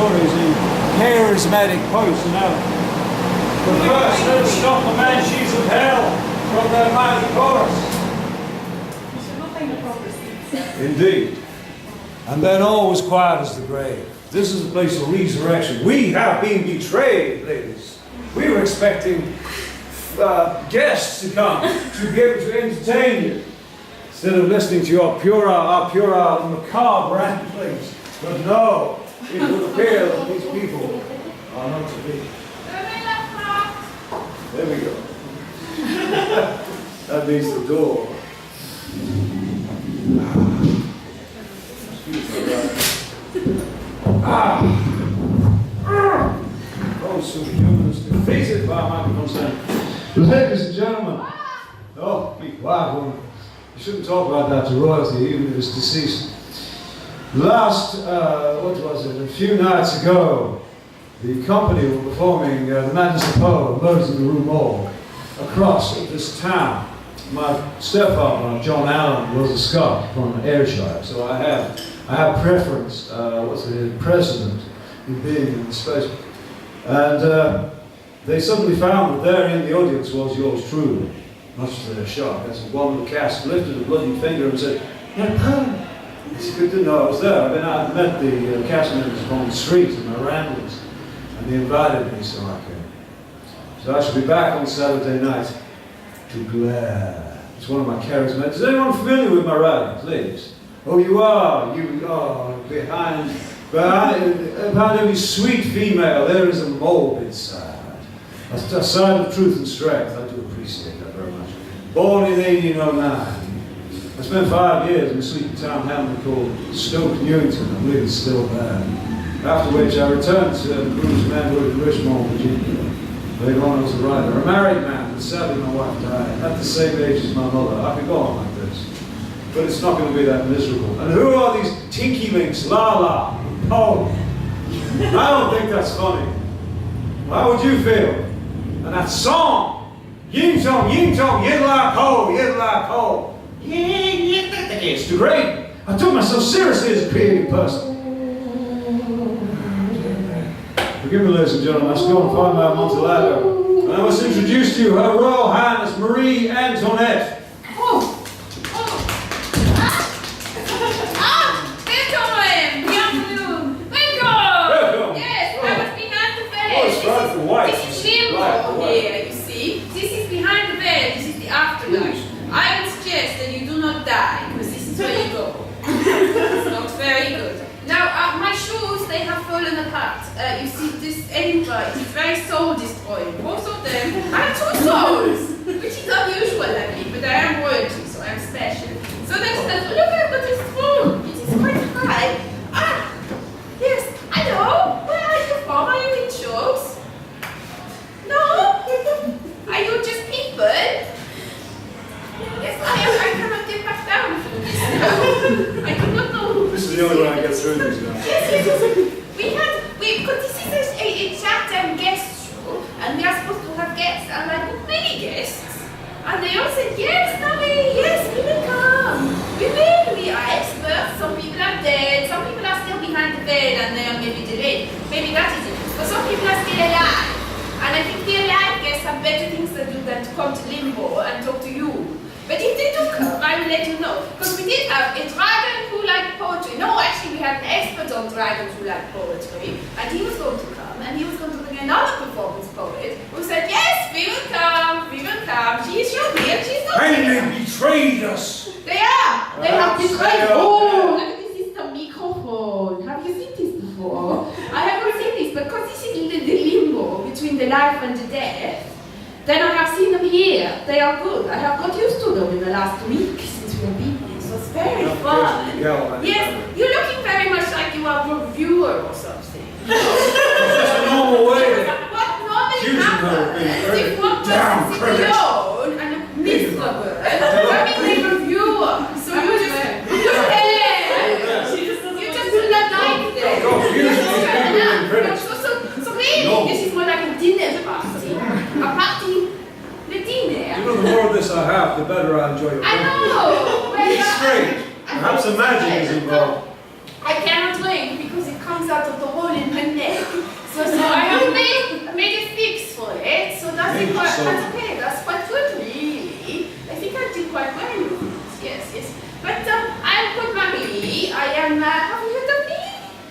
stories in charismatic personality. But first, let us stop the banshees of hell from their mighty chorus. Indeed. And then all was quiet as the grave. This is a place of resurrection. We have been betrayed, ladies. We were expecting guests to come to be able to entertain you, instead of listening to your puerile, macabre ramblings. But no, it would appear that these people are not to be. There we go. That means the door. Oh, superhumans defeated by microphone sound. Ladies and gentlemen. Oh, be quiet, woman. You shouldn't talk about that to royalty, even if it's deceased. Last, what was it, a few nights ago, the company were performing The Madness of Poe, Murders in the Rue Morgue, across this town. My stepfather, John Allen, was a Scot from Ayrshire, so I have preference, precedent in being in the space. And they suddenly found that there in the audience was yours truly, much to their shock. As one of the cast lifted a bloody finger and said, "You're Poe." It's good to know I was there. I'd met the cast members on the street in my ramblings, and they invited me, so I came. So I shall be back on Saturday night to glare. It's one of my charismatics. Is anyone familiar with my writing, please? Oh, you are. You are. Behind every sweet female, there is a morbid side. A side of truth and strength. I do appreciate that very much. Born in 1809. I spent 5 years in a sleepy town hamlet called Stoke Newington. I believe it's still there. After which I returned to Bruce Manwood in Richmond, Virginia. Later on I was a writer. A married man, but sadly my wife died. At the same age as my mother. I could go on like this. But it's not going to be that miserable. And who are these tinky links? La, Poe. I don't think that's funny. How would you feel? And that song, Ying Tong, Yidla Poe. It's too great. I took myself seriously as a creative person. Forgive me, ladies and gentlemen, I must go and find my Amontillado. And I must introduce to you Her Royal Highness Marie Antoinette. This is limbo here, you see. This is behind the bed, this is the afterlife. I would suggest that you do not die, because this is where you go. It's not very good. Now, my shoes, they have fallen apart. You see, this Edinburgh is very soul destroying. Both of them, I have 2 souls, which is unusual at me, but I am royalty, so I'm special. So they said, look, I've got this phone. It is quite high. Yes, hello, where are you from? Are you in shows? No? Are you just people? Yes, I cannot get back down from this now. I do not know who this is the only way I get through this now. Yes. Because this is a chat and guest show, and we are supposed to have guests, and I booked many guests. And they all said, yes, we will come. We are experts. Some people are dead, some people are still behind the bed, and they are maybe delayed. Maybe that is it. But some people are still alive. And I think the alive guests have better things to do than to come to Limbo and talk to you. But if they do come, I will let you know. Because we did have a dragon who liked poetry. No, actually we had an expert on dragons who liked poetry. And he was going to come, and he was going to bring another performance poet who said, yes, we will come. She is your dear, she's not And here. they betrayed us. They are. They have betrayed. Oh, look, this is the microphone. Have you seen this before? I haven't seen this, but because this is the limbo between the life and the death, then I have seen them here. They are good. I have got used to them in the last week since we have been here. So it's very fun. Yes, you're looking very much like you are a reviewer or something. That's a normal way. What normally happens is if one person sits alone and a miserable, having a reviewer. So you just look there. You just do not like them. So really, this is more like a dinner party. A party, the dinner. You know, the more of this I have, the better I enjoy it. I know. It's strange. Perhaps the magic is involved. I cannot drink because it comes out of got a hole in my neck. So I have made a fix for it. So that's okay. That's quite good, really. I think I did quite well with it. Yes. But I'm called Marie. I am, have you heard of me?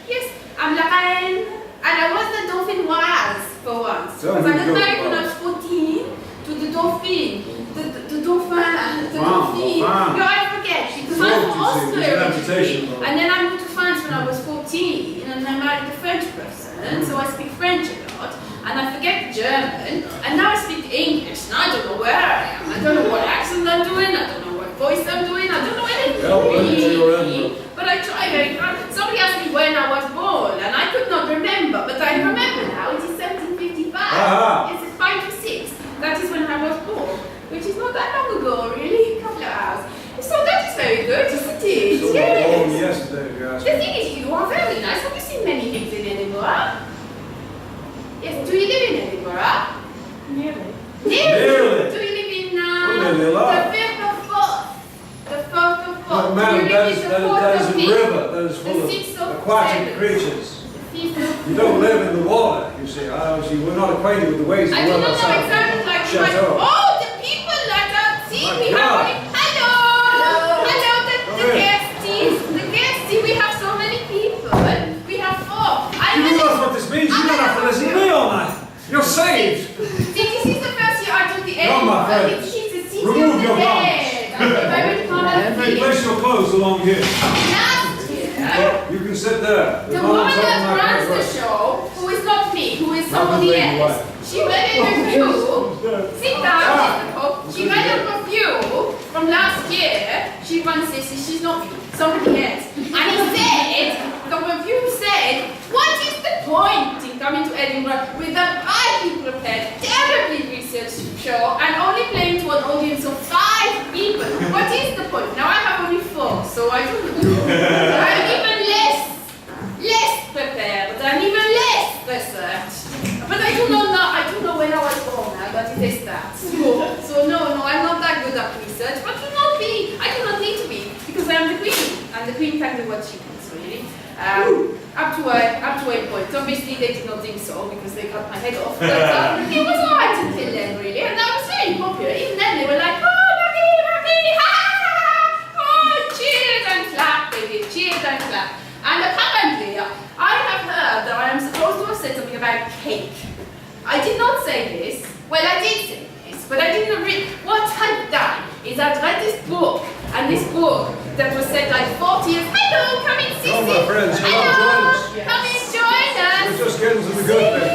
Yes, I'm la reine. And I was the Dauphinoise for once. Because I got married when I was 14 to the Dauphine. The Dauphin. No, I forget. Because I'm from Austria originally. And then I moved to France when I was 14. And I married a French person. So I speak French a lot. And I forget German. And now I speak English. And I don't know where I am. I don't know what accent I'm doing. I don't know what voice I'm doing. I don't know anything. But I try very hard. Somebody asked me when I was born. And I could not remember. But I remember now. It is 1755. Yes, it's 5 to 6. That is when I was born. Which is not that long ago, really, a couple of hours. So that is very good, isn't it? So yes. Yesterday, yes. The thing is, you are very nice. Have you seen many things in Edinburgh? Yes. Do you live in Edinburgh? Nearly. Nearly. Do you live in nearly alive. the 5th of 4th? The 4th of 4th. But madam, that is a river. That is full of 6th of aquatic 7th. creatures. You don't live in the water, you see. We're not acquainted with the ways of the I do world not know outside. exactly like Chateau. Oh, the people that are see, My we God. have only hello, the guests, we have so many people. We have 4. You realize what this means? You don't have to listen to me all night. You're saved. See, this is the first year out of the No, my friend. This is the city Remove of the your dead. I'm very proud of Hey, you. place your clothes along here. Last year, You can sit there. the woman that runs the show, who is not me, who is somebody else, she read a review. Sit down, Mr. Pope. She read a review from last year. She runs this, she's not me, somebody else. And the review said, what is the point in coming to Edinburgh with a badly prepared, terribly researched show and only playing to an audience of 5 people? What is the point? Now I have only 4, so I don't know. I'm even less prepared and even less researched. But I do know when I was born now, but it is that. So no, I'm not that good at research, but I do not need to be, because I am the queen, and the queen can do what she wants, really. Up to a point. Obviously they did not think so, because they cut my head off, but it was alright until then, really, and I was very popular. Even then they were like, oh, Marie, ha, oh, cheered and clapped, they did, cheered and clapped. And apparently, I have heard that I am supposed to have said something about cake. I did not say this. Well, I did say this, but I didn't read. What I've done is I've read this book, and this book that was said like 40 years. Hello, come in, Sissy. Come, my friends, come on, join us. Come in, join us. We're just getting to the good bit.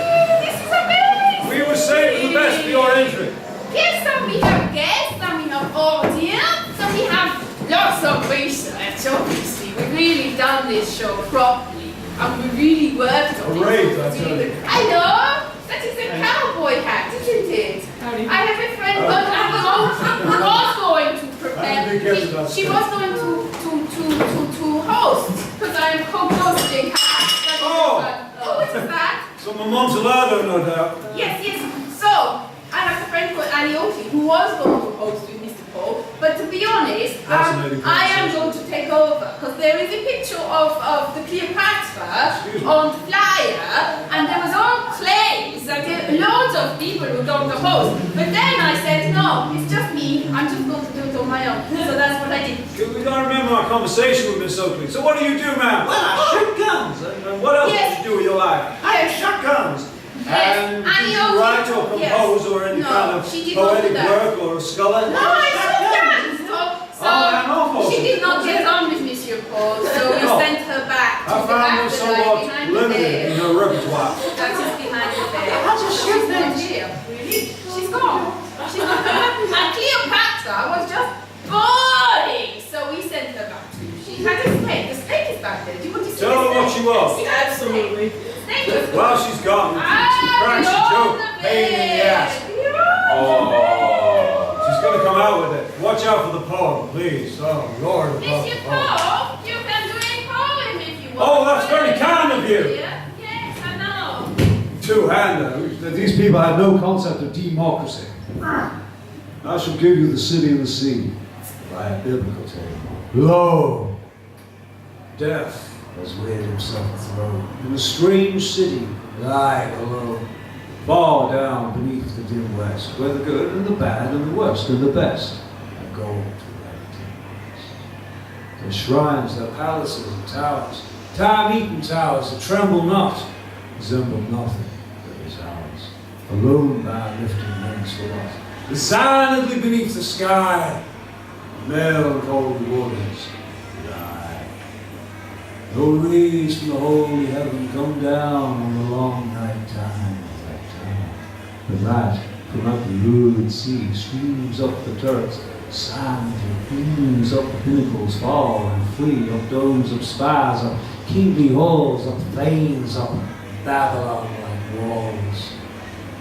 This is amazing. We were saving the best for your entry. Yes, and we have guests, and we have audience, and we have lots of research, obviously. We've really done this show properly, and we really worked on Great, it. I tell you. Hello, that is a cowboy hat, isn't it? Howdy. I have a friend who was going to prepare. She was going to host, because I am co-hosting. What is that? So my mom's allowed, no doubt. Yes. So, I have a friend called Antoinette who was going to host with Mr. Paul, but to be honest, I am going to take over, because there is a picture of the Cleopatra on the flyer, and there was all claims that there are loads of people who don't host. But then I said, no, it's just me, I'm just going to do it on my own. So that's what I did. We don't remember our conversation with Miss Oakley. So what do you do, ma'am? Well, I shoot guns. And what else Yes. did you do with your life? I shot guns. Yes. And did you write or compose or any No, kind of she did not do poetic that. work or a scholar? No, I shot guns. So she did not get on with Monsieur Paul, so we No. sent her back to I the found her afterlife somewhat behind the limited in bed. her repertoire. That is behind the bed. How'd you shoot She's not this? here. Really? She's gone. She's not and Cleopatra was just boring, so we sent her back to you. She had a steak. The steak is back there. Do you want to see Tell her the what steak? she was. See that Absolutely. steak was good. Well, she's gone. She cracks a Beyond joke. the Pain in the bed. ass. Beyond Oh, she's going to come out with it. Watch out for the poem, please. Oh, Lord. the bed. Monsieur Paul, you can do a poem if you want. Oh, that's very kind of you. Yes, I know. Two-hander. These people had no concept of democracy. I shall give you the city and the sea by a biblical tale. Lo, death has weird himself a throne in a strange city, lying alone, far down beneath the dim west, where the good and the bad and the worst and the best are going to rest. Their shrines, their palaces and towers, time-eaten towers that tremble not, resemble nothing that is ours. A lone man lifting men's forth, resignedly beneath the sky, melancholy waters lie. No rays from the holy heaven come down on the long night time of that town. The light from out the lurid sea streams up the turrets, sand gleams up the pinnacles, fall and flee up domes of spires, up kingly halls, up plains, up Babylon-like walls,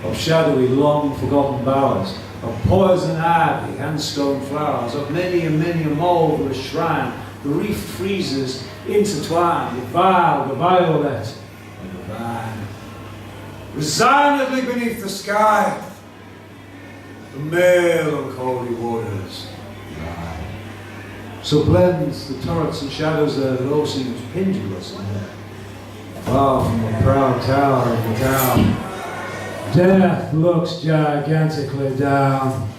of shadowy, long-forgotten bowers, of poison ivy and stone flowers, of many and many a marvelous shrine, the reefed friezes intertwined, the vile, the violet, and the vine. Resignedly beneath the sky, the melancholy waters lie. So blends the turrets and shadows there that all seems pendulous in there. Far from the proud tower of the town, death looks gigantically down.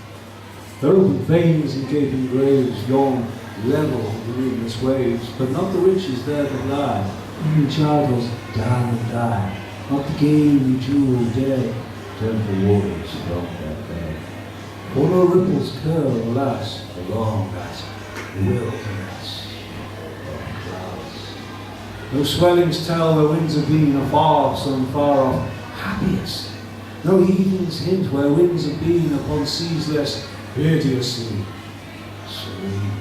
Their open veins and gaping graves yawn level the luminous waves, but not the riches there that lie. Even childhood's down and die, not the gaily jeweled day, turn the waters from that day. For no ripples curl, alas, along that wilderness of clouds. No swellings tell where winds have been afar, some far off happiest. No heavings hint where winds have been upon seas less hideously serene.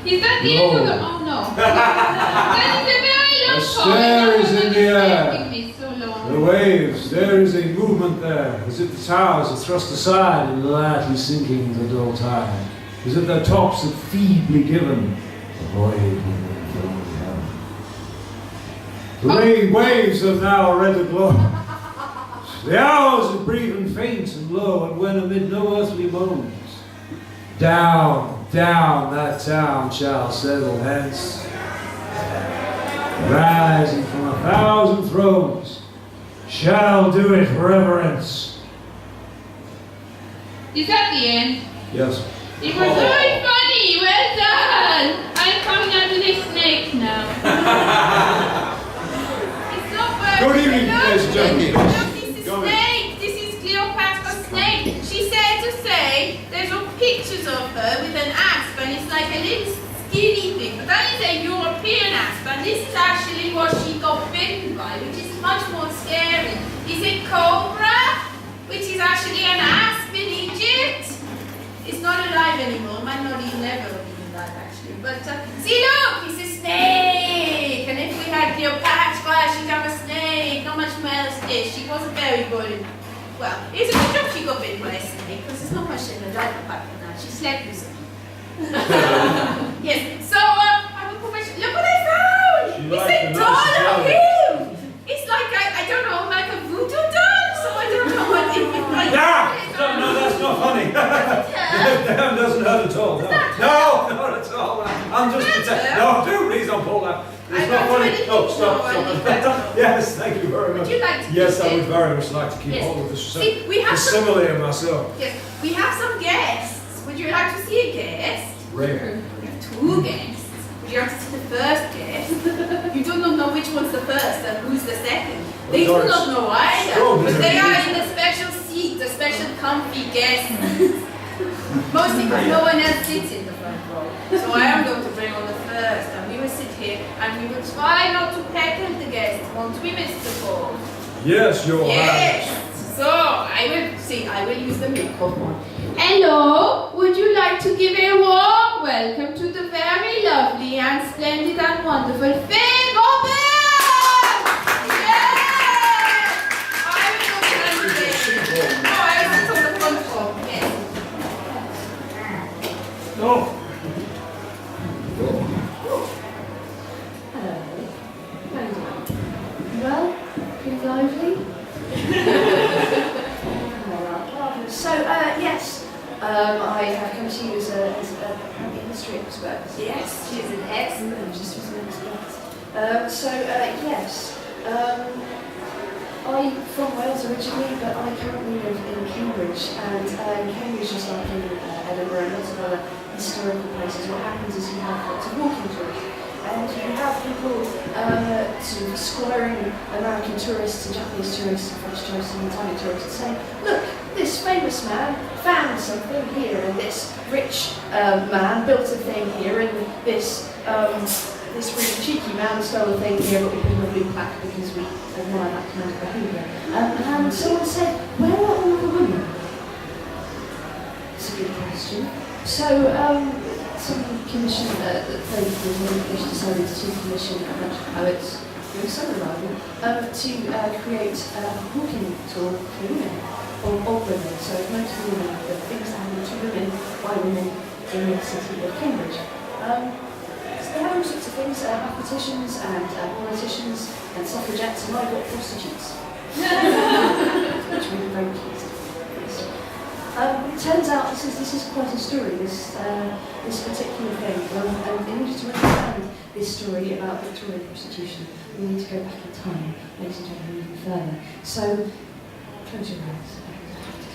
Is that the end of the... Oh no. That is a very long The stair is in the air. Me so long. The waves, there is a movement there, as if the towers are thrust aside and lightly sinking the dull tide, as if their tops had feebly given a void when they filled the heaven. The waves have now a redder glow. The hours are brief and faint and low, and when amid no earthly moans, down, down that town shall settle hence, rising from 1,000 thrones, shall do it reverence. Is that the end? Yes. It was very funny, well done! I'm coming out to this snake now. It's not working. Good evening, ladies and gentlemen. Snake! This is Cleopatra's snake. She said to say there's all pictures of her with an asp, and it's like a little skinny thing. But that is a European asp, and this is actually what she got bitten by, which is much more scary. Is it cobra? Which is actually an asp in Egypt. It's not alive anymore. It might not even ever be alive actually. But see, look, it's a snake. And if we had Cleopatra, she'd have a snake. Not much more else did. She wasn't very good. Well, it's a good job she got bitten by a snake, because there's not much in her life apart from that. She slept with them. Yes. So I will put my. Look what I found. It's a doll of him. It's like I don't know, like a voodoo doll. So I don't know what it is. No, that's not funny. Damn doesn't hurt at all. No, not at all. I'm just pretending. No, please don't pull that. It's not funny. No, stop. Yes, thank you very much. Would you like to Yes, I would very much like to keep Yes. hold of this See, we have some- simile of myself. Yes, we have some guests. Would you like to see a guest? Rare. We have two guests. Would you like to see the first guest? You do not know which one's the first and who's the second. They do not know either. But they are in the special seat, the special comfy guest. Mostly because no one else sits in the front row. So I am going to bring on the first, and we will sit here and we will try not to peckle the guests, won't we, Mr. Paul? Yes, Your Yes. Highness. So I will use the microphone. Hello, would you like to give a warm welcome to the very lovely and splendid and wonderful Faye Robert? Yes! I will go to the No, I will go to the front row. Yes. No. Well, pretty lively. So, yes, I have come to you as a apparently history expert. Yes, she's an excellent. Just Yes. I'm from Wales originally, but I currently live in Cambridge, and in Cambridge, just like in Edinburgh and lots of other historical places, what happens is you have lots of walking tours, and you have people sort of squiring American tourists and Japanese tourists and French tourists and Italian tourists saying, look, this famous man found something here, and this rich man built a thing here, and this really cheeky man stole a thing here, but we put a blue plaque because we admire that kind of behaviour. And someone said, where are all the women? It's a good question. So, someone commissioned, the English decided to commission a bunch of poets doing summer revival to create a walking tour for women, of women. So, mostly women, the things that happen to women, by women in the city of Cambridge. They have all sorts of things, mathematicians and politicians and suffragettes, and I got prostitutes. Which we were very pleased. It turns out this is quite a story, this particular thing. And in order to understand this story about Victorian prostitution, we need to go back in time, ladies and gentlemen, even further. So, close your eyes.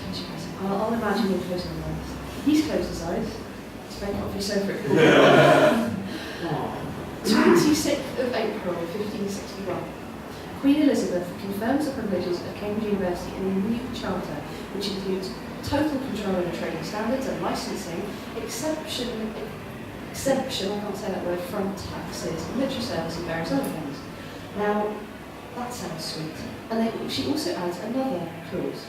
Close your eyes. I'll imagine you're closing your eyes. He's closed his eyes. It's very obvious over it. 26th of April 1561. Queen Elizabeth confirms the privileges of Cambridge University in a new charter, which includes total control over trading standards and licensing, exemption, I can't say that word, from taxes, military service and various other things. Now, that sounds sweet. And she also adds another clause.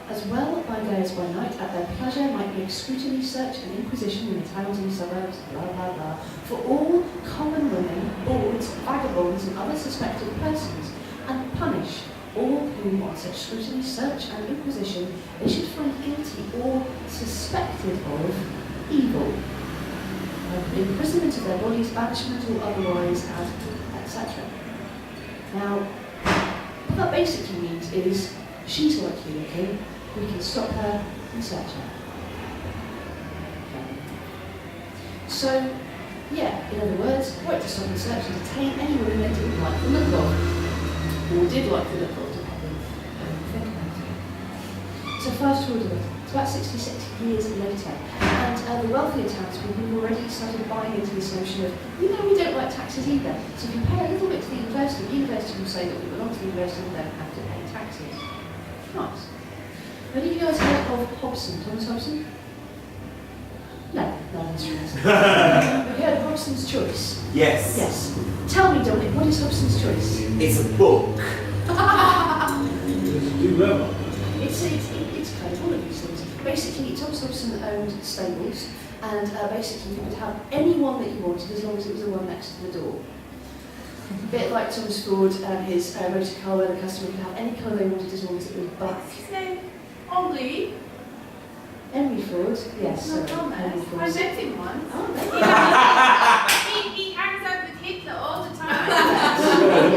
As well by day as by night, at their pleasure, might make scrutiny, search and inquisition in the towns and suburbs, blah blah blah, for all common women, bawds, vagabonds and other suspected persons, and punish all whom on such scrutiny, search and inquisition they should find guilty or suspected of evil, imprisonment of their bodies, banishment or otherwise, etc. Now, what that basically means is she's likely looking, we can stop her and search her. So, yeah, in other words, right to stop and search and detain any women they didn't like the look of, or did like the look of, depending on how you think about it. So fast forward a little, it's about 66 years later, and the wealthier townspeople have already started buying into this notion of, we don't like taxes either, so if you pay a little bit to the university will say that we belong to the university and don't have to pay taxes. Nice. Have any of you guys heard of Hobson? Thomas Hobson? No, that's true. Have you heard of Hobson's Choice? Yes. Yes. Tell me, Dominic, what is Hobson's Choice? It's a book. It's kind of all of these things. Basically, Thomas Hobson owned stables, and basically you could have any one that you wanted as long as it was the one next to the door. A bit like Thomas Ford and his motor car, where the customer could have any colour they wanted as long as it was black. What's his name? Henri? Henry Ford, yes. No, Henry Thomas. Ford. I met him once. Oh, He hangs out with Hitler all the time.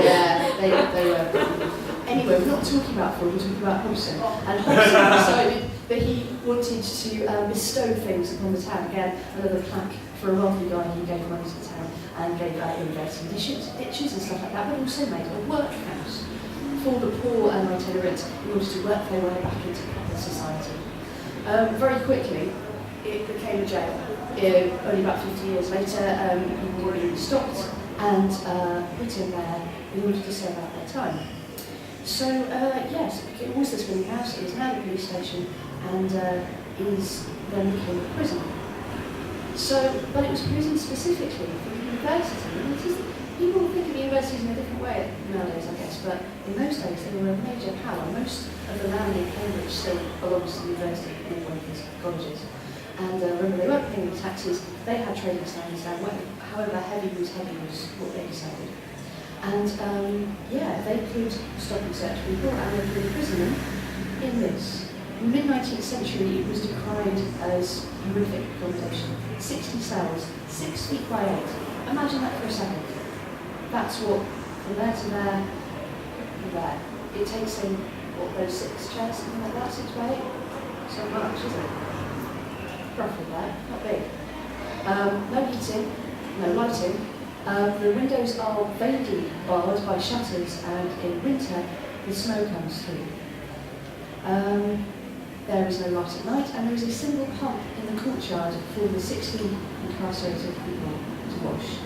yeah, they were. Anyway, we're not talking about Ford, we're talking about Hobson. And Hobson decided that he wanted to bestow things upon the town. Again, another plaque for a wealthy guy who gave money to the town and gave out irrigating ditches and stuff like that, but also made a workhouse for the poor and itinerant in order to work their way back into proper society. Very quickly, it became a jail. Only about 50 years later, people were being stopped and put in there in order to serve out their time. So, yes, it was the spinning house, it is now the police station, and is then became a prison. So, but it was prison specifically for the university. And it is, people think of universities in a different way nowadays, I guess, but in those days they were a major power. Most of the land in Cambridge still belongs to the university in one of these colleges. And remember, they weren't paying the taxes, they had trading standards down, however heavy was what they decided. And yeah, they could stop and search people and they could imprison them in this. In the mid-19th century, it was decried as horrific accommodation. 60 cells, 6 feet by 8. Imagine that for a second. That's what, from there to there, and there. It takes in, what, those 6 chairs, something like that, 6 by 8? So much, isn't it? Roughly there, not big. No heating, no lighting. The windows are vaguely barred by shutters, and in winter the snow comes through. There is no light at night, and there is a single pump in the courtyard for the 16 incarcerated people to wash.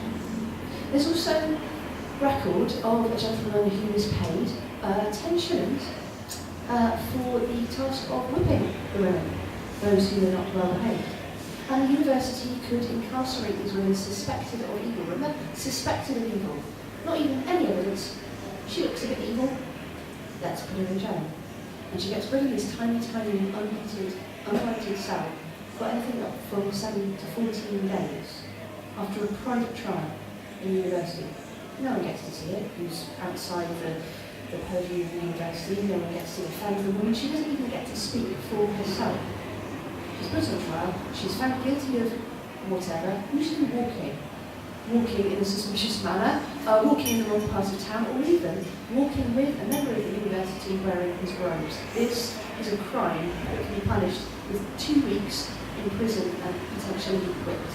There's also record of a gentleman who was paid 10 shillings for the task of whipping the women, those who were not well behaved. And the university could incarcerate these women suspected of evil. Remember, suspected of evil. Not even any evidence. She looks a bit evil. Let's put her in jail. And she gets put in this tiny, unlighted cell for anything up from 7 to 14 days after a private trial in university. No one gets to see it, who's outside the purview of the university. No one gets to defend the woman. She doesn't even get to speak for herself. She's put on trial, she's found guilty of whatever, usually walking in a suspicious manner, walking in the wrong part of town, or even walking with a member of the university wearing his robes. This is a crime that can be punished with 2 weeks in prison and potentially whipped.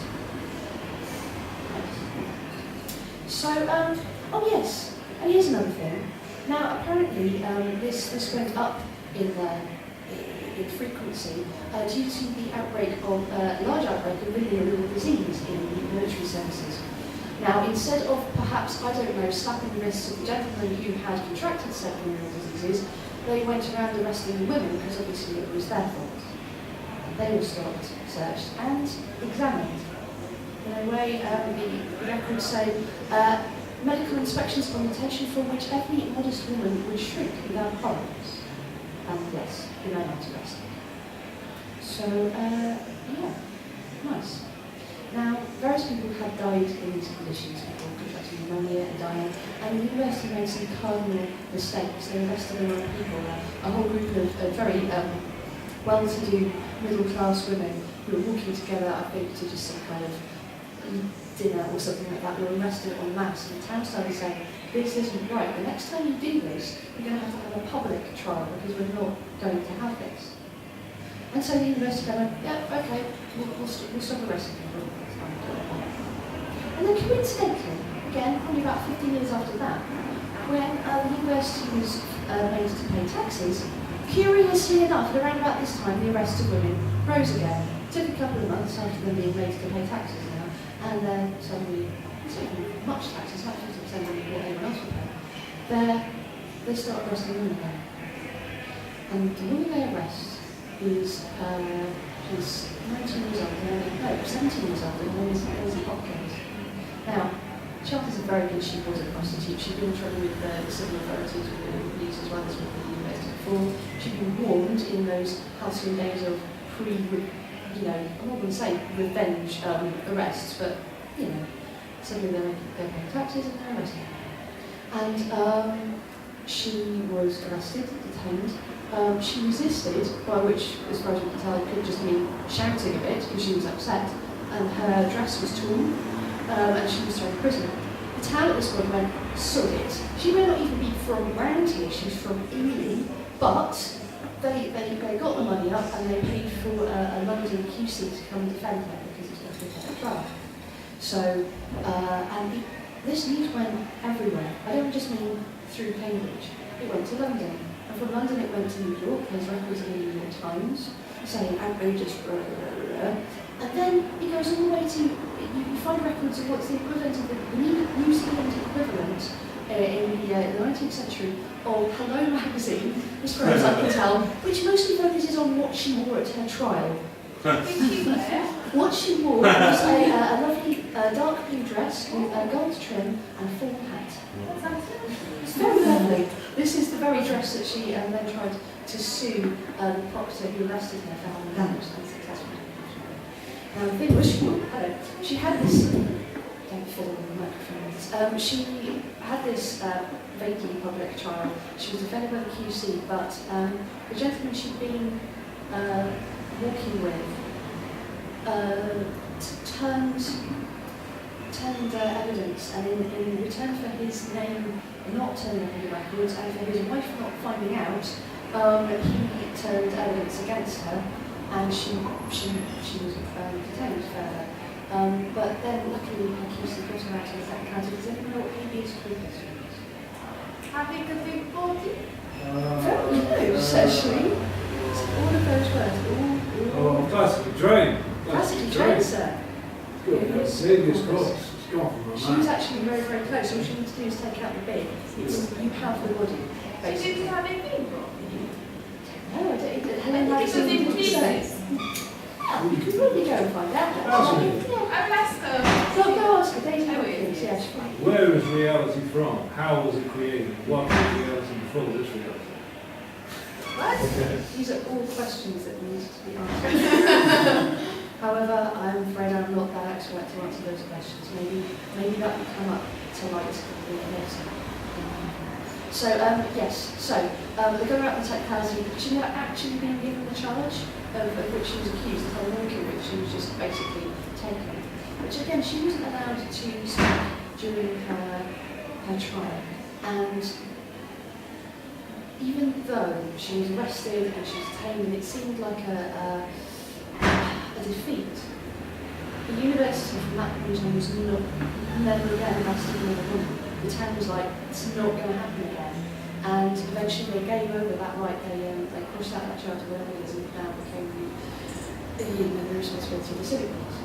So, oh yes, and here's another thing. Now, apparently, this went up in frequency due to the outbreak of large outbreak of venereal disease in the military services. Now, instead of perhaps, I don't know, slapping the wrists of the gentlemen who had contracted said venereal diseases, they went around arresting the women because obviously it was their fault. They were stopped, searched, and examined. In a way, the records say medical inspections on detention from which every modest woman would shrink without horrors. And yes, you know how to rest. So, yeah, nice. Now, various people had died in these conditions, people contracting pneumonia and dying, and the university made some cardinal mistakes. They arrested a lot of people, a whole group of very well-to-do middle-class women who were walking together, I think, to just some kind of dinner or something like that. They were arrested en masse, and the town started saying, this isn't right. The next time you do this, you're going to have a public trial because we're not going to have this. And so the university went, yeah, okay, we'll stop arresting people. And then coincidentally, again, probably about 15 years after that, when the university was made to pay taxes, curiously enough, at around about this time, the arrest of women rose again. It took a couple of months after them being made to pay taxes now, and then suddenly, it's not even much taxes, like 50% of what everyone else would pay. They start arresting women again. And the woman they arrest is she's 19 years old, no, 17 years old, and her name is Rosie Hopkins. Now, chances are very good she was a prostitute. She'd been in trouble with the civil authorities, with the police, as well as with the university before. She'd been warned in those halcyon days of I'm not going to say revenge arrests, but, suddenly they're paying taxes and they're arrested. And she was arrested, detained. She resisted, by which, as far as we can tell, it could just mean shouting a bit because she was upset, and her dress was torn, and she was thrown to prison. The town at this point went, sod it. She may not even be from around here, she's from Ely, but they got the money up and they paid for a London QC to come and defend her because it's going to be a trial. So, this news went everywhere. I don't just mean through Cambridge. It went to London. And from London it went to New York. There's records in the New York Times saying outrageous, and then it goes all the way to, you find records of what's the equivalent of the New Zealand equivalent in the 19th century of Hello magazine, as far as I can tell, which mostly focuses on what she wore at her trial. What she wore was a lovely dark blue dress with a gold trim and full hat. It's very lovely. This is the very dress that she then tried to sue the proctor who arrested her for having damaged unsuccessfully. Now the thing was, she had this. Don't fiddle with the microphone. She had this vaguely public trial. She was defended by the QC, but the gentleman she'd been walking with turned evidence, and in return for his name not turning up in the records and for his wife not finding out, he turned evidence against her, and she was detained for But then, luckily, my QC got her out of that county. Does anyone know what habeas corpus means? Having a big body. Very close, actually. It's all of those words. Oh, classic drain. Classically trained, sir. Good. That's habeas corpus. It's gone from my She mind. was actually very, very close. All she needs to do is take out the bit. It's, you have the body, Did basically. you have a big body? No, I don't. Helen Because Madison it didn't pleases. say. You could probably go and find out. Absolutely. Actually. I've asked her. Well, go ask her. Daisy I will. Hopkins. Yeah, she's fine. Where is reality from? How was it created? What was reality before this reality? What? These are all questions that need to be answered. However, I'm afraid I'm not that expert to answer those questions. Maybe that will come up to light later. So, yes, they go out and take Cassidy. She's never actually been given the charge of which she was accused, the whole walking which she was just basically taken. Which again, she wasn't allowed to speak during her trial. And even though she was arrested and she was detained, and it seemed like a defeat, the university from that point on was never again arrested another woman. The town was like, it's not going to happen again. And eventually they gave over that right, they pushed out that charge of evidence and now became the responsibility of the civic police.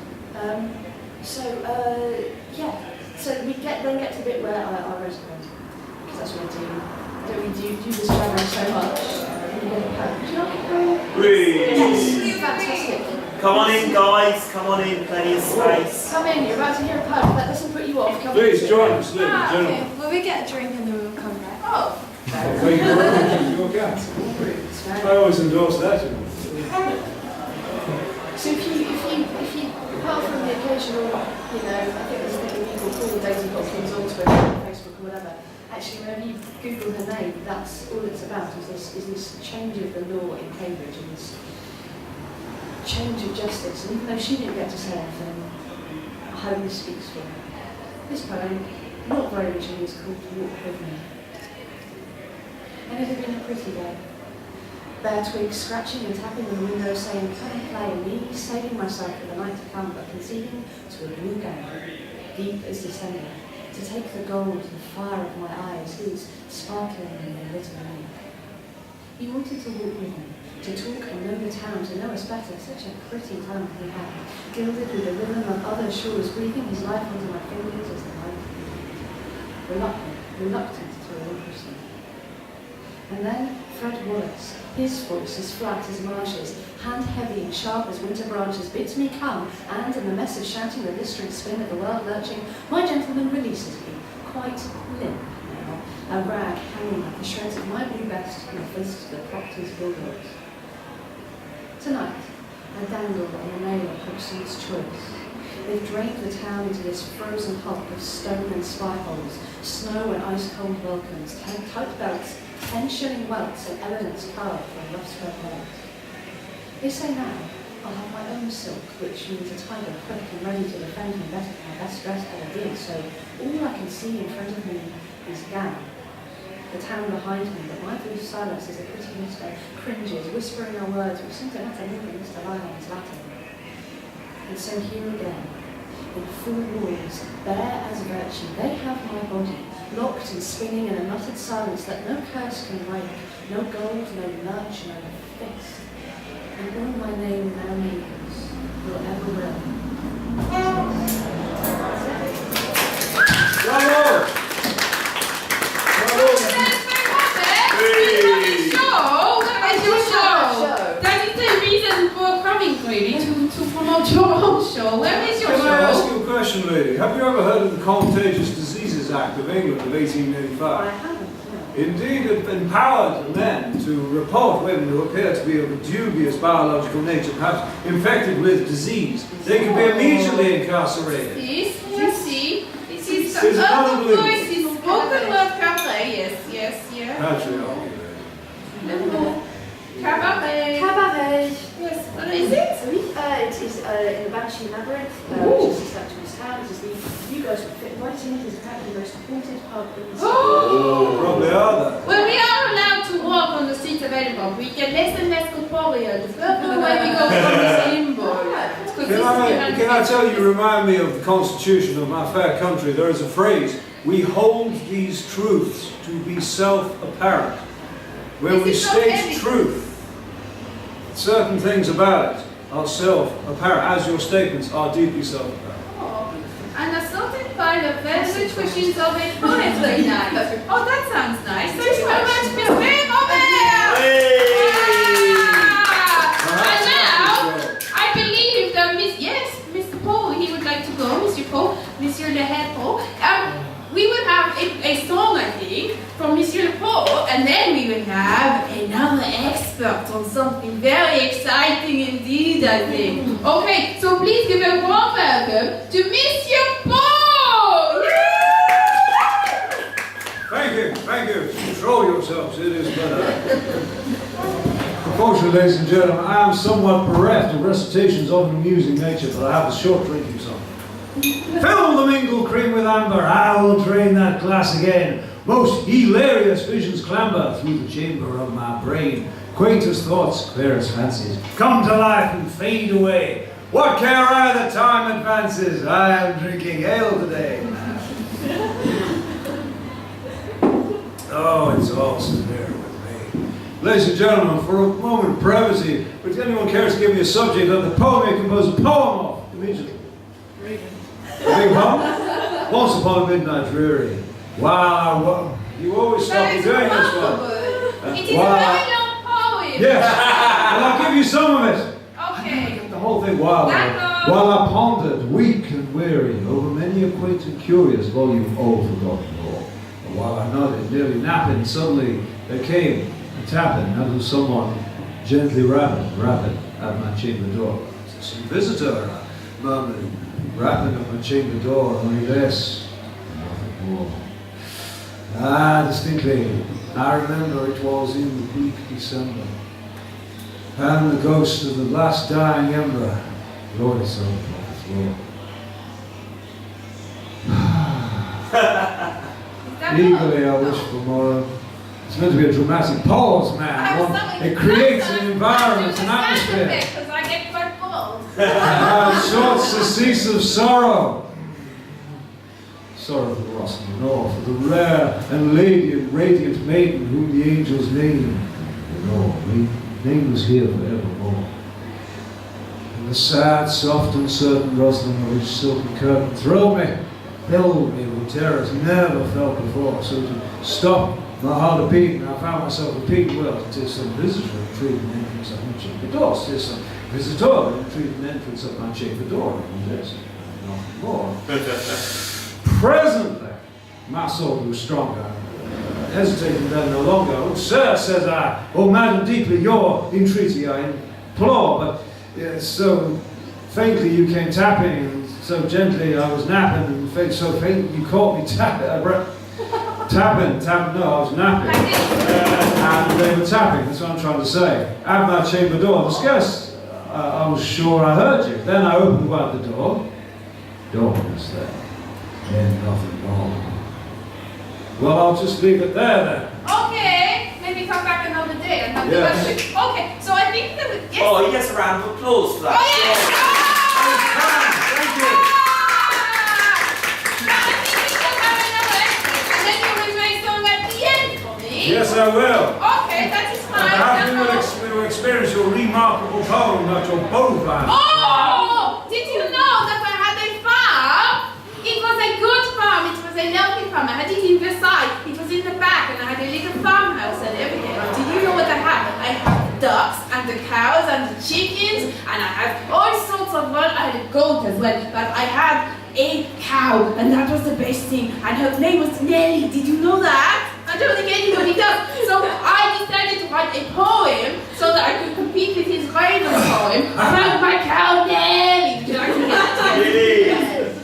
So we then get to the bit where I raise the point, because that's what I do. Don't we do this drama so much? And you get a poem. Do you like a poem? Yes, fantastic. Come on in, guys. Come on in. Plenty of space. Come in, you're about to hear a poem. If that doesn't put you off, come Please in. join us, ladies and Ah, gentlemen. okay. Well, we get a drink and then we'll come back. Oh. Thank you very much. Your gas. I always endorse that. So if you, apart from the occasional, I think there's a thing that people call Daisy Hopkins on Twitter, or Facebook, or whatever. Actually, whenever you Google her name, that's all it's about. Is this change of the law in Cambridge and this change of justice. And even though she didn't get to say anything, I hope this speaks for her. This poem, not very originally, is called Walk With Me. And it had been a pretty day. Bare twigs scratching and tapping on the window, saying, come and play, and me saving myself for the night to come, but conceding to a blue gown, deep as December, to take the gold and fire of my eyes, whose sparkling in the little rain. He wanted to walk with me, to talk and know the town, to know us better. Such a pretty time he had, gilded with the rhythm of other shores, breathing his life onto my fingers as the night. Reluctant to relinquish them. And then Fred Wallace, his voice as flat as marshes, hand heavy and sharp as winter branches, bids me come, and in the mess of shouting the blistering spin of the world lurching, my gentleman releases me, quite limp now, a rag hanging like the shreds of my blue vest in a fist that propped his bulldogs. Tonight, I dangle on the nail of Hobson's choice. They've drained the town into this frozen hulk of stone and spy holes, snow and ice-cold welcomes, tight belts, 10-shilling welts, and evidence carved from rough spread walls. They say now, I'll have my own silk, which means a tiger quick and ready to defend me better than my best dress ever did, so all I can see in front of me is gown. The town behind me, but my brief silence is a pretty mister, cringes, whispering our words, which seem to matter more than Mr. Lionel's Latin. And so here again, in full walls, bare as virtue, they have my body, locked and spinning in a knotted silence that no curse can break, no gold, no lurch, no fist. And all my name now means, will ever will. Bravo! Your own show. Where is your Can show? I ask you a question, lady? Have you ever heard of the Contagious Diseases Act of England of 1885? I haven't, no. Indeed, it empowered men to report women who appear to be of a dubious biological nature, perhaps infected with disease. They could be immediately incarcerated. This is It's the other unbelievable. voice is spoken word cabaret. Yes. Patriarchy. Cabaret. Cabaret. Yes. What is it? It is in the Banshee Labyrinth, which is just actually town. It is you guys would fit right in. It is apparently the most haunted pub in the city. Oh! Probably are they. Well, we are allowed to walk on the streets of Edinburgh. We get less and less corporeal. The further away we go from this limbo. Can I tell you, remind me of the constitution of my fair country. There is a phrase, we hold these truths to be self-apparent, where we state truth. Certain things about it are self-apparent, as your statements are deeply self-apparent. Oh, and a certain pile of velvet cushions of it poetry nice. Oh, that sounds nice. Thank you very much, Miss Wim, over there! And now, I believe that Mr. Paul, he would like to go, Mr. Paul, Monsieur Le Head Paul. We will have a song, I think, from Monsieur Le Paul, and then we will have another expert on something very exciting indeed, I think. Okay, so please give a warm welcome to Monsieur Paul! Thank you. Control yourselves, it is better. Unfortunately, ladies and gentlemen, I am somewhat bereft of recitations of an amusing nature, but I have a short drinking song. Fill the mingled cream with amber, I will drain that glass again. Most hilarious visions clamber through the chamber of my brain. Quaintest thoughts, clearest fancies, come to life and fade away. What care I that time advances? I am drinking ale today. Oh, it's all severe with me. Ladies and gentlemen, for a moment of brevity, would anyone care to give me a subject that the poet may compose a poem of immediately? A big poem? Once upon a midnight dreary. Wow, you always stop me doing this one. It is a very long poem. Yes, and I'll give you some of it. Okay. The whole thing while I pondered, weak and weary, over many a quaint and curious volume old forgotten lore. And while I nodded, nearly napping, suddenly there came a tapping, as of someone gently rapping at my chamber door. Some visitor, I murmured, rapping at my chamber door, only this, nothing more. Distinctly, I remember it was in the bleak December, and the ghost of the last dying ember roared itself upon the floor. Eagerly I wish for more. It's meant to be a dramatic pause, man. It creates an environment, an atmosphere. Because I get quite bored. Short surcease of sorrow. Sorrow for the lost and the north, for the rare and radiant maiden whom the angels name. The name was here forevermore. And the sad, soft, uncertain rustling of each silken curtain filled me with terrors never felt before. So to stop my heart a beating, I found myself repeating, well, 'tis some visitor entreating entrance of my chamber door. 'Tis some visitor entreating entrance of my chamber door. And there's nothing more. Presently, my soul grew stronger, hesitating then no longer. Oh, sir, says I, oh, madam, deeply your entreaty I implore, but so faintly you came tapping, and so gently I was napping, and so faintly you caught me tapping, no, I was napping, and they were tapping, that's what I'm trying to say, at my chamber door. The scarce, I was sure I heard you. Then I opened wide the door was there. And nothing wrong. Well, I'll just leave it there then. Okay, maybe come back another day and have the Yes. rest. Okay, so I think that yes. Oh, he gets a round of applause for that. Oh yes! Thank you. Now I think we can have another extra, and then you will make song at the end for me. Yes, I will. Okay, that is fine. Perhaps we will experience your remarkable poem about your bovine. Oh! Did you know that I had a farm? It was a good farm, it was a lovely farm. I had it in Versailles, it was in the back, and I had a little farmhouse and everything. Did you know what I had? I had the ducks and the cows and the chickens, and I had all sorts of I had a goat as well, but I had a cow, and that was the best thing. And her name was Nelly. Did you know that? I don't think anybody does. So I decided to write a poem so that I could compete with his Raven poem about my cow Nelly. Would you like to hear that? Really?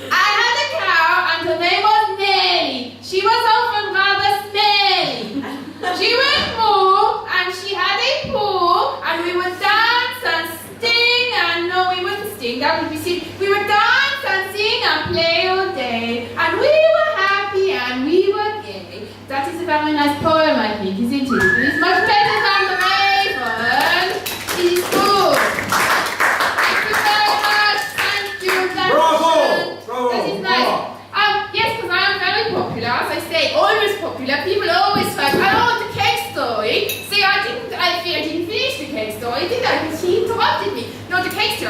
I had a cow and her name was Nelly. She was often rather smelly. She would moo and she had a poo, and we would dance and sing, and no, we wouldn't sing, that would be silly. We would dance and sing and play all day, and we were happy and we were gay. That is a very nice poem, I think, isn't it? It is much better than the Raven. It is good. Thank you very much.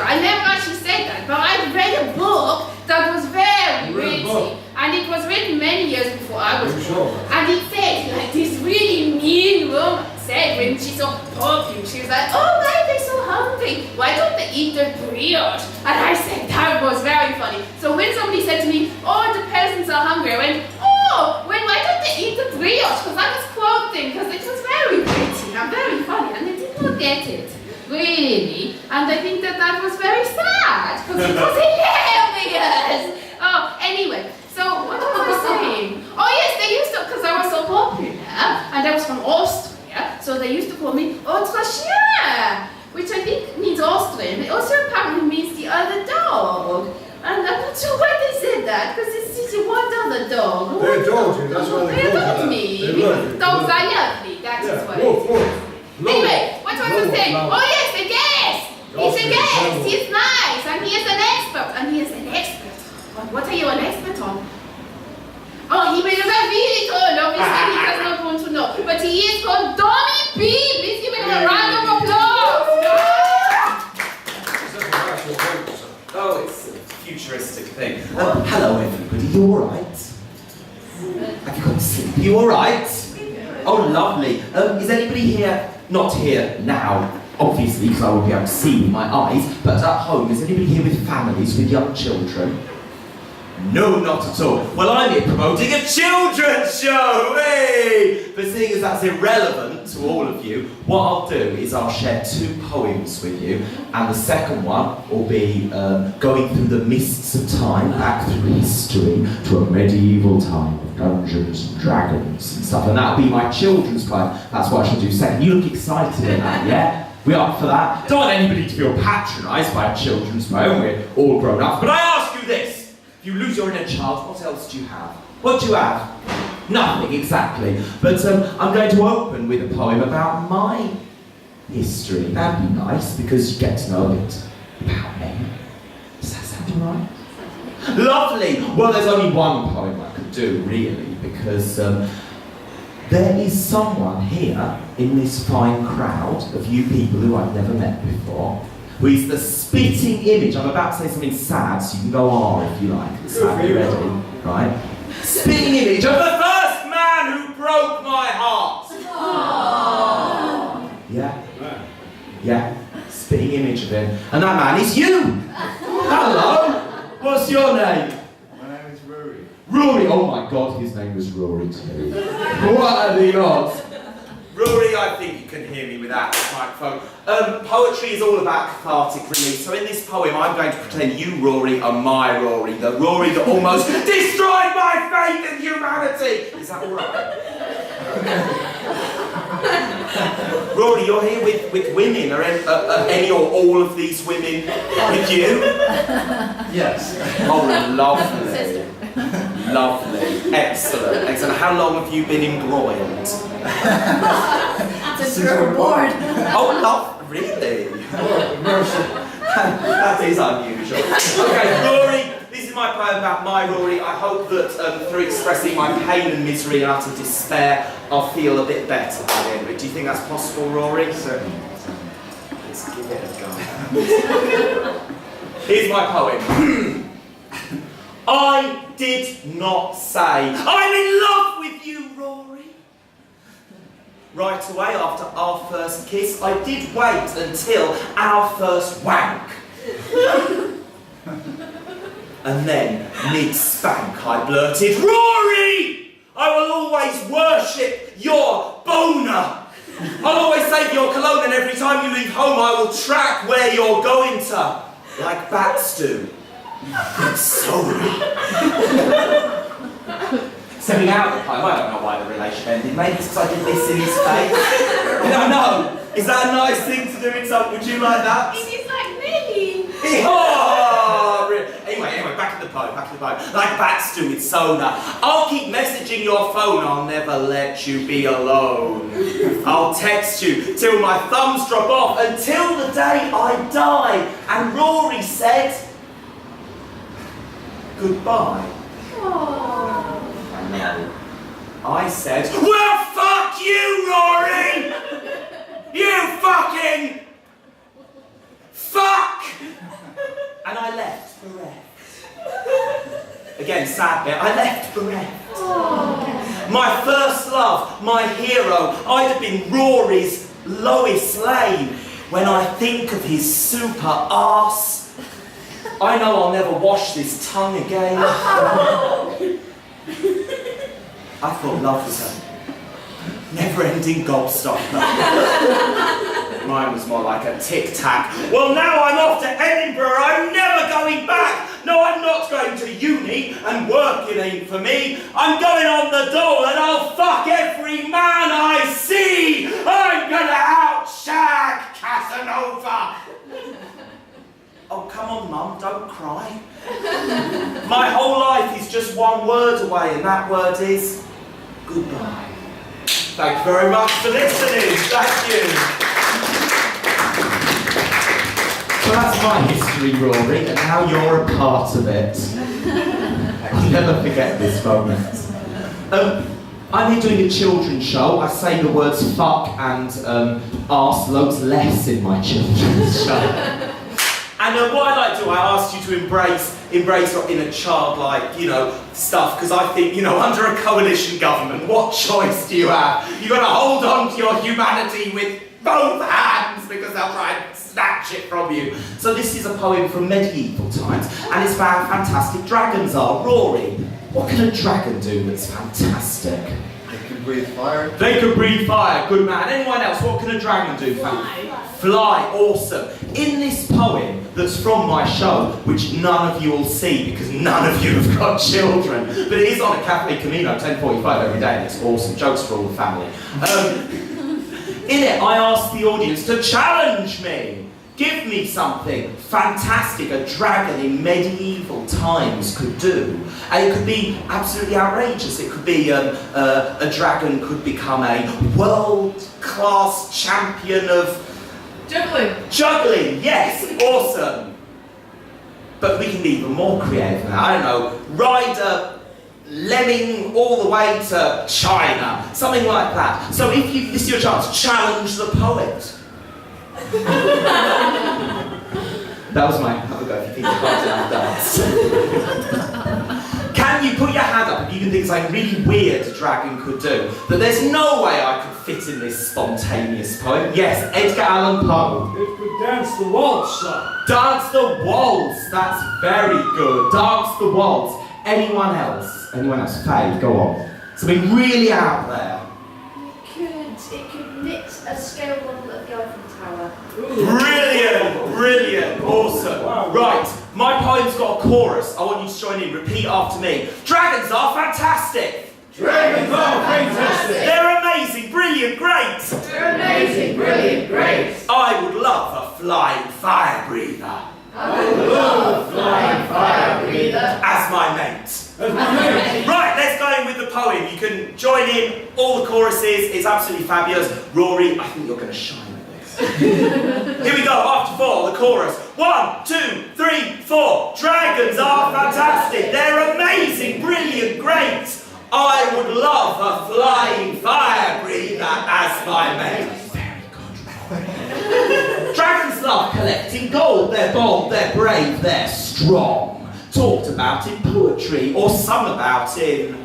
I never actually said that, but I read a book that was very witty. And it was written many years before I was born. And it said, like, this really mean woman said when she saw perfume, she was like, oh, why are they so hungry? Why don't they eat their brioche? And I said, that was very funny. So when somebody said to me, oh, the peasants are hungry, I went, oh, well, why don't they eat the brioche? Because I was quoting, because it was very witty and very funny, and they did not get it, really. And I think that was very sad, because it was hilarious. Oh, anyway, so what was I saying? Oh, yes, they used to, because I was so popular, and I was from Austria, so they used to call me Autrichien, which I think means Austrian. It also apparently means the other dog. And I'm not sure why they said that, because it's what other dog? They're dodgy, that's why they adopt call me. They Because love dogs are lovely, that is why. Anyway, what was I saying? Oh yes, a guest! He's a guest, he's nice, and he is an expert. And he is an expert. What are you an expert on? Oh, he may not really told, obviously he does not want to know. But he is called Donny B. Please give him a round of applause. Oh, it's a futuristic thing. Hello, everybody. You all right? Have you got to sleep? You all right? Oh, lovely. Is anybody here? Not here now, obviously, because I won't be able to see with my eyes. But at home, is anybody here with families with young children? No, not at all. Well, I'm here promoting a children's show, hey! But seeing as that's irrelevant to all of you, what I'll do is I'll share 2 poems with you, and the second one will be going through the mists of time, back through history, to a medieval time of Dungeons and Dragons and stuff, and that'll be my children's poem. That's what I shall do second. You look excited in that, yeah? We up for that? Don't want anybody to feel patronised by a children's poem, we're all grown up. But I ask you this! You lose your inner child, what else do you have? What do you have? Nothing, exactly. But I'm going to open with a poem about my history. That'd be nice, because you get to know a bit about me. Does that sound all right? Lovely! Well, there's only one poem I could do, really, because there is someone here in this fine crowd of you people who I've never met before, who is the spitting image. I'm about to say something sad, so you can go R if you like. It's sad, you ready? Right? Spitting image of the first man who broke my heart. Aww. Yeah? Yeah? Spitting image of him. And that man is you! Hello! What's your name? My name is Rory. Rory! Oh my god, his name was Rory too. What are the odds? Rory, I think you can hear me without the microphone. Poetry is all about cathartic release. So in this poem, I'm going to pretend you, Rory, are my Rory. The Rory that almost destroyed my faith in humanity. Is that all right? Rory, you're here with women. Are any or all of these women with you? Yes. Oh, lovely. Lovely. Excellent. Excellent. How long have you been embroiled? Since you were born. Oh, love, really? That is unusual. Okay, Rory, this is my poem about my Rory. I hope that through expressing my pain and misery and utter despair, I'll feel a bit better by the end of it. Do you think that's possible, Rory? Certainly. Let's give it a go. Here's my poem. I did not say, I'm in love with you, Rory. Right away after our first kiss, I did wait until our first wank. And then, mid-spank, I blurted, Rory! I will always worship your boner. I'll always save your cologne, and every time you leave home, I will track where you're going to, like bats do. I'm sorry. Sending out the poem, I don't know why the relation ended. Maybe it's because I did this in his face. I don't know. Is that a nice thing to do in something? Would you like that? It is like me. Oh, really? Anyway, back to the poem. Like bats do with sonar. I'll keep messaging your phone. I'll never let you be alone. I'll text you till my thumbs drop off, until the day I die. And Rory said, goodbye. Aww. I know. I said, well, fuck you, Rory! You fucking... fuck! bit, I left bereft. My first love, my hero, I'd have been Rory's Lois Lane. When I think of his super arse, I know I'll never wash this tongue again. I thought love was a never-ending gobstopper. Mine was more like a tic-tac. Well, now I'm off to Edinburgh. I'm never going back. No, I'm not going to uni, and working ain't for me. I'm going on the dole, and I'll fuck every man I see. I'm gonna outshag Casanova. Oh, come on, Mum, don't cry. My whole life is just one word away, and that word is goodbye. Thank you very much for listening. Thank you. So that's my history, Rory, and now you're a part of it. I'll never forget this moment. I'm here doing a children's show. I say the words fuck and arse loads less in my children's show. And what I like to do, I asked you to embrace your inner childlike, stuff, because I think, under a coalition government, what choice do you have? You've got to hold on to your humanity with both hands, because they'll try and snatch it from you. So this is a poem from medieval times, and it's about how fantastic dragons are. Rory, what can a dragon do that's fantastic? They can breathe fire. They can breathe fire, good man. Anyone else, what can a dragon do? Fly, awesome. In this poem that's from my show, which none of you will see because none of you have got children, but it is on a Cafe Camino, 10:45 every day, and it's awesome. Jokes for all the family. In it, I asked the audience to challenge me. Give me something fantastic a dragon in medieval times could do. And it could be absolutely outrageous. It could be a dragon could become a world-class champion of juggling, yes, awesome. But we can be even more creative than that. I don't know, ride a lemming all the way to China, something like that. So if this is your chance, challenge the poet. That was my have a go if you think you can't dance. Can you put your hand up if you can think of something really weird a dragon could do? That there's no way I could fit in this spontaneous poem. Yes, Edgar Allan Poe. It could dance the waltz, sir. Dance the waltz. That's very good. Dance the waltz. Anyone else? Anyone else? Faye, go on. Something really out there. It could knit a scale model of the Eiffel Tower. Brilliant, brilliant, awesome. Wow. Right, my poem's got a chorus. I want you to join in. Repeat after me. Dragons are fantastic. Dragons are fantastic. They're amazing, brilliant, great. They're amazing, brilliant, great. I would love a flying fire breather I would love a flying fire breather as my mate. That's my name. Right, let's go in with the poem. You can join in all the choruses. It's absolutely fabulous. Rory, I think you're going to shine at this. Here we go, after four, the chorus. 1, 2, 3, 4. Dragons are fantastic. They're amazing, brilliant, great. I would love a flying fire breather as my mate. Very good. Dragons love collecting gold. They're bold, they're brave, they're strong. Talked about in poetry or sung about in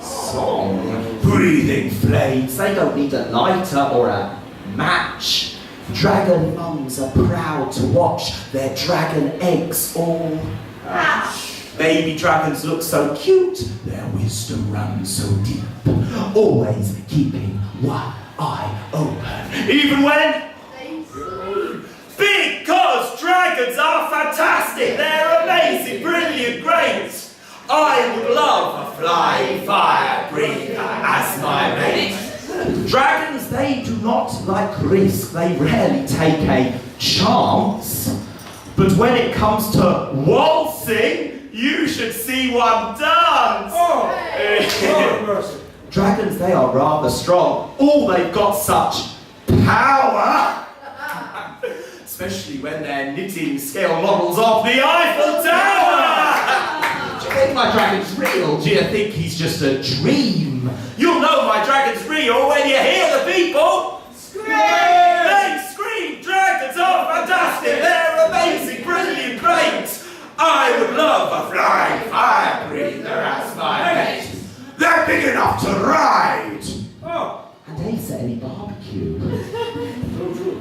song. Breathing flames, they don't need a lighter or a match. Dragon mums are proud to watch their dragon eggs all hatch. Baby dragons look so cute, their wisdom runs so deep. Always keeping one eye open, even when because dragons are fantastic, they're amazing, brilliant, great. I would love a flying fire breather as my mate. Dragons, they do not like risk, they rarely take a chance. But when it comes to waltzing, you should see one dance. Oh, mercy. Dragons, they are rather strong. Oh, they've got such power. Especially when they're knitting scale models of the Eiffel Tower! Do you think my dragon's real? Do you think he's just a dream? You'll know my dragon's real when you hear the people scream! They scream! Dragons are fantastic! They're amazing, brilliant, great! I would love a flying fire breather as guests at any barbecue.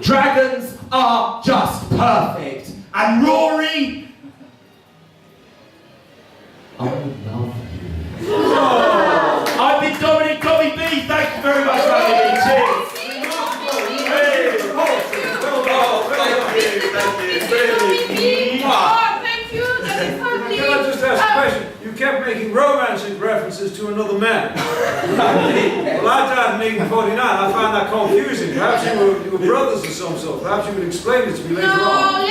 Dragons are just perfect. And Rory, I love you. Oh, I've been Dominic Tommy B. Thank you very much for having me. Cheers. Can I just ask a question? You kept making romancing references to another man. Well, I died in 1849. I found that confusing. Perhaps you were brothers of some sort. Perhaps you would explain it to me later on.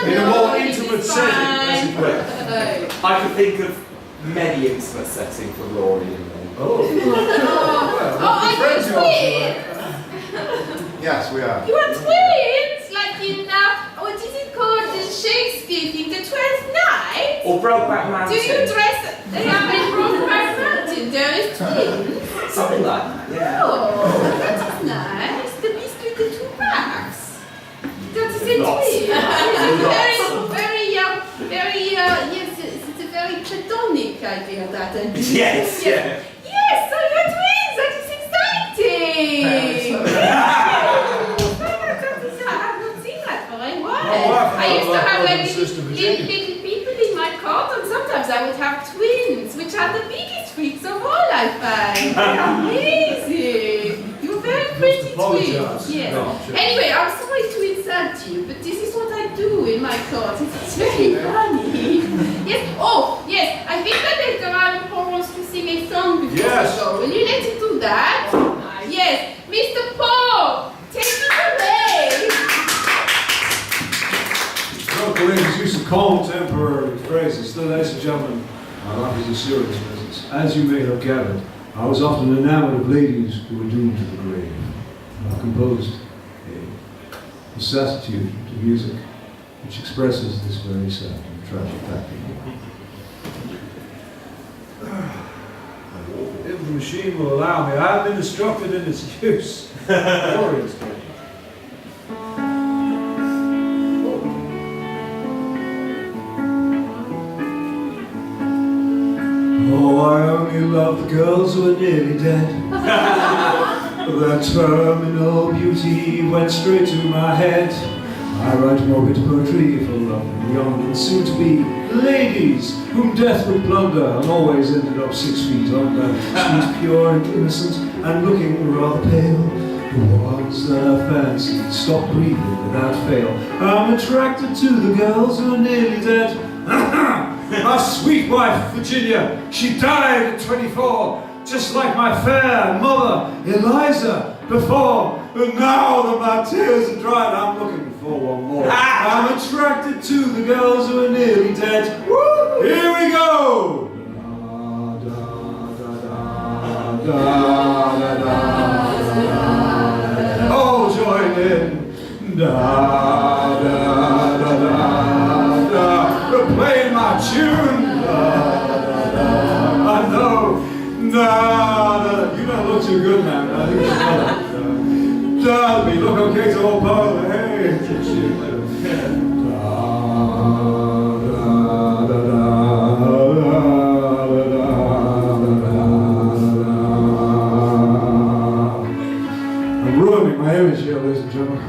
In a more intimate setting, as it were. I can think of many intimate settings for Rory and me. Are you twins? Yes, we are. You are twins? Like in, what is it called, the Shakespeare thing, the 12th Night? Or Brokeback Mountain. Do you dress, they are in Brokeback Mountain, there is twins? Something like that, yeah. Oh, that is nice. The beast with the two backs. That is a Lots. twin. Yes, it's a very platonic idea that. Yes, yeah. Yes, so you're twins. That is exciting. I have not seen that for a while. I used to have like little people in my cart, and sometimes I would have twins, which are the biggest freaks of all, I find. They're amazing. You're very pretty twins. Yes. No, Anyway, I'm sorry to insult you, but this is what I do in my cart. It's very funny. Yes. Oh, yes. I think that Edgar wants to sing a song before we go. Will you let him do that? Yes. Mr. Paul, take it away. Local ladies use of contemporary phrases. Still, ladies and gentlemen, my life is a serious business. As you may have gathered, I was often enamored of ladies who were doomed to the grave. I've composed a vicissitude to music which expresses this very sad and tragic fact. If the machine will allow me, I have been instructed in its use. Glorious. Oh, I only love the girls who are nearly dead. Their terminal beauty went straight to my head. I write morbid poetry for lovely young and soon-to-be ladies whom death would plunder and always ended up 6 feet under. Sweet, pure and innocent and looking rather pale. The ones that I fancied stopped breathing without fail. I'm attracted to the girls who are nearly dead. My sweet wife, Virginia, she died at 24, just like my fair mother, Eliza, before. And now that my tears are dried, I'm looking for one more. I'm attracted to the girls who are nearly dead. Woo! Here we go! Oh, join in. Da, da, da, da, da. We're playing my tune. Da, da, da. I know. Da, da. You don't look too good, man. I think you should da, we look okay to all power. Hey. I'm ruining my image here, ladies and gentlemen.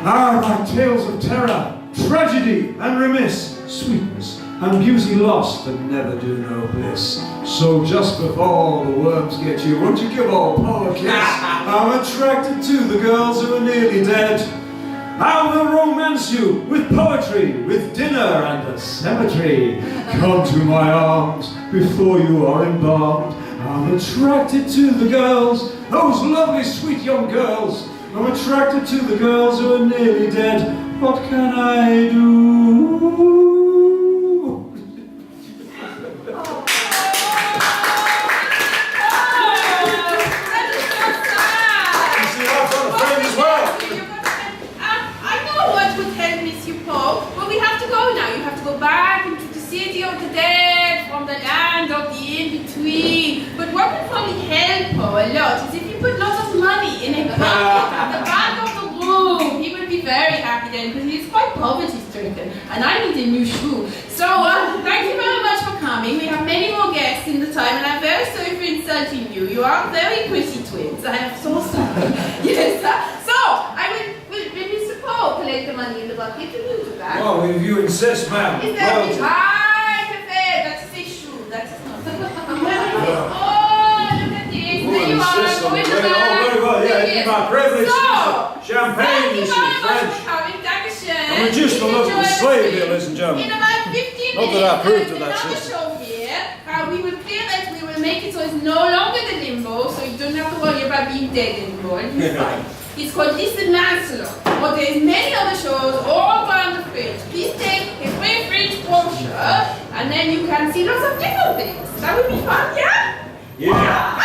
I write tales of terror, tragedy, and remiss, sweetness, and beauty lost, but never do no bliss. So just before the worms get you, won't you give old Paul a kiss? I'm attracted to the girls who are nearly dead. I will romance you with poetry, with dinner and a cemetery. Come to my arms before you are embalmed. I'm attracted to the girls, those lovely sweet young girls. I'm attracted to the girls who are nearly dead. What can I do? Back into the city of the dead, from the land of the in-between. But what would probably help a lot is if you put lots of money in a bucket at the back of the room. He would be very happy then, because he's quite poverty-stricken, and I need a new shoe. So, thank you very much for coming. We have many more guests in the time, and I'm very very sorry for insulting you. You are very pretty twins. I am so sorry. Yes, so I will Mr. Paul collect the money in the bucket and you do that. Oh, if you insist, ma'am. Is that Royalty. that's the shoe. That's not. Oh, look at this. There you are. Insist on Going the to way. Oh, very well. Yeah, it's my privilege. So, Champagne, you see, French. I'm reduced to look at slave here, ladies and gentlemen. In about 15 Not minutes, that I approve of that another system. show here. We will clear it, we will make it so it's no longer the limbo, so you don't have to worry about being dead anymore. It'll be fine. It's called Listen Lancelot. But there's many other shows all around the fridge. Please take a free fridge brochure, and then you can see lots of different things. That would be fun, yeah? Yeah.